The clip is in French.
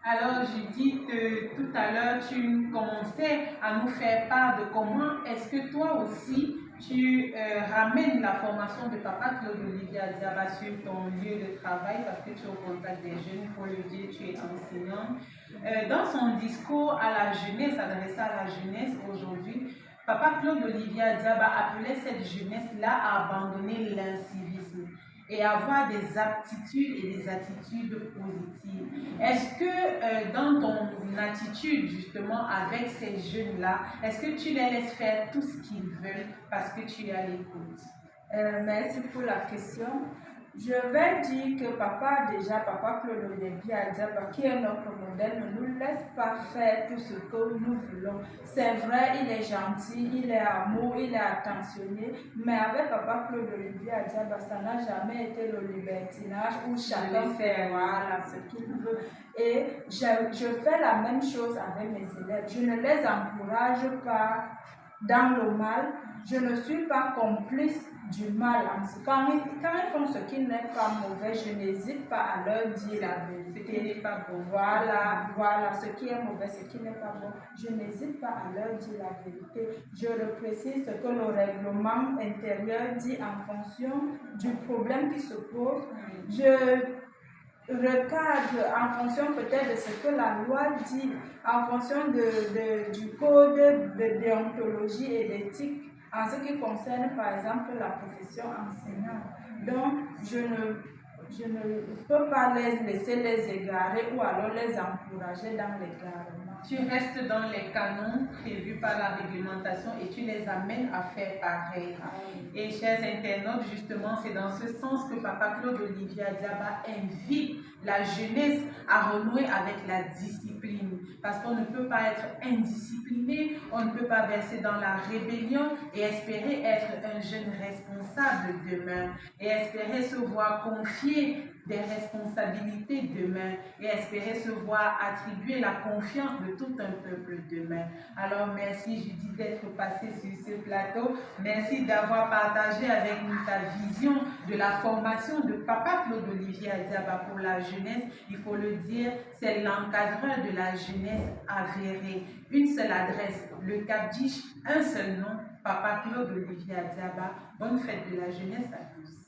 Alors, Judith, tout à l'heure, tu commençais à nous faire part de comment est-ce que toi aussi, tu ramènes la formation de Papa Claude Olivier Adiaba sur ton lieu de travail parce que tu es au contact des jeunes, il faut le dire, tu es enseignant. Dans son discours à la jeunesse, adressé à la jeunesse aujourd'hui, Papa Claude Olivier Adiaba appelait cette jeunesse-là à abandonner l'incivisme et avoir des aptitudes et des attitudes positives. Est-ce que dans ton attitude justement avec ces jeunes-là, est-ce que tu les laisses faire tout ce qu'ils veulent parce que tu es à l'écoute? Merci pour la question. Je vais dire que papa Claude Olivier Adiaba, qui est notre modèle, ne nous laisse pas faire tout ce que nous voulons. C'est vrai, il est gentil, il est amour, il est attentionné, mais avec papa Claude Olivier Adiaba, ça n'a jamais été le libertinage où chacun fait voilà, ce qu'il veut. Et je fais la même chose avec mes élèves. Je ne les encourage pas dans le mal. Je ne suis pas complice du mal. Quand ils font ce qui n'est pas mauvais, je n'hésite pas à leur dire la vérité. Ce qui n'est pas bon. Voilà, ce qui est mauvais, ce qui n'est pas bon. Je n'hésite pas à leur dire la vérité. Je le précise ce que le règlement intérieur dit en fonction du problème qui se pose. Je recadre en fonction peut-être de ce que la loi dit, en fonction du code de déontologie et d'éthique en ce qui concerne par exemple la profession enseignante. Donc, je ne peux pas les laisser les égarer ou alors les encourager dans l'égarement. Tu restes dans les canons prévus par la réglementation et tu les amènes à faire pareil. Et chers internautes, justement, c'est dans ce sens que Papa Claude Olivier Adiaba invite la jeunesse à renouer avec la discipline. Parce qu'on ne peut pas être indiscipliné, on ne peut pas verser dans la rébellion et espérer être un jeune responsable demain et espérer se voir confier des responsabilités demain et espérer se voir attribuer la confiance de tout un peuple demain. Alors merci Judith d'être passée sur ce plateau. Merci d'avoir partagé avec nous ta vision de la formation de Papa Claude Olivier Adiaba pour la jeunesse. Il faut le dire, c'est l'encadreur de la jeunesse avéré. Une seule adresse, le Cap Diche, un seul nom, Papa Claude Olivier Adiaba. Bonne fête de la jeunesse à tous.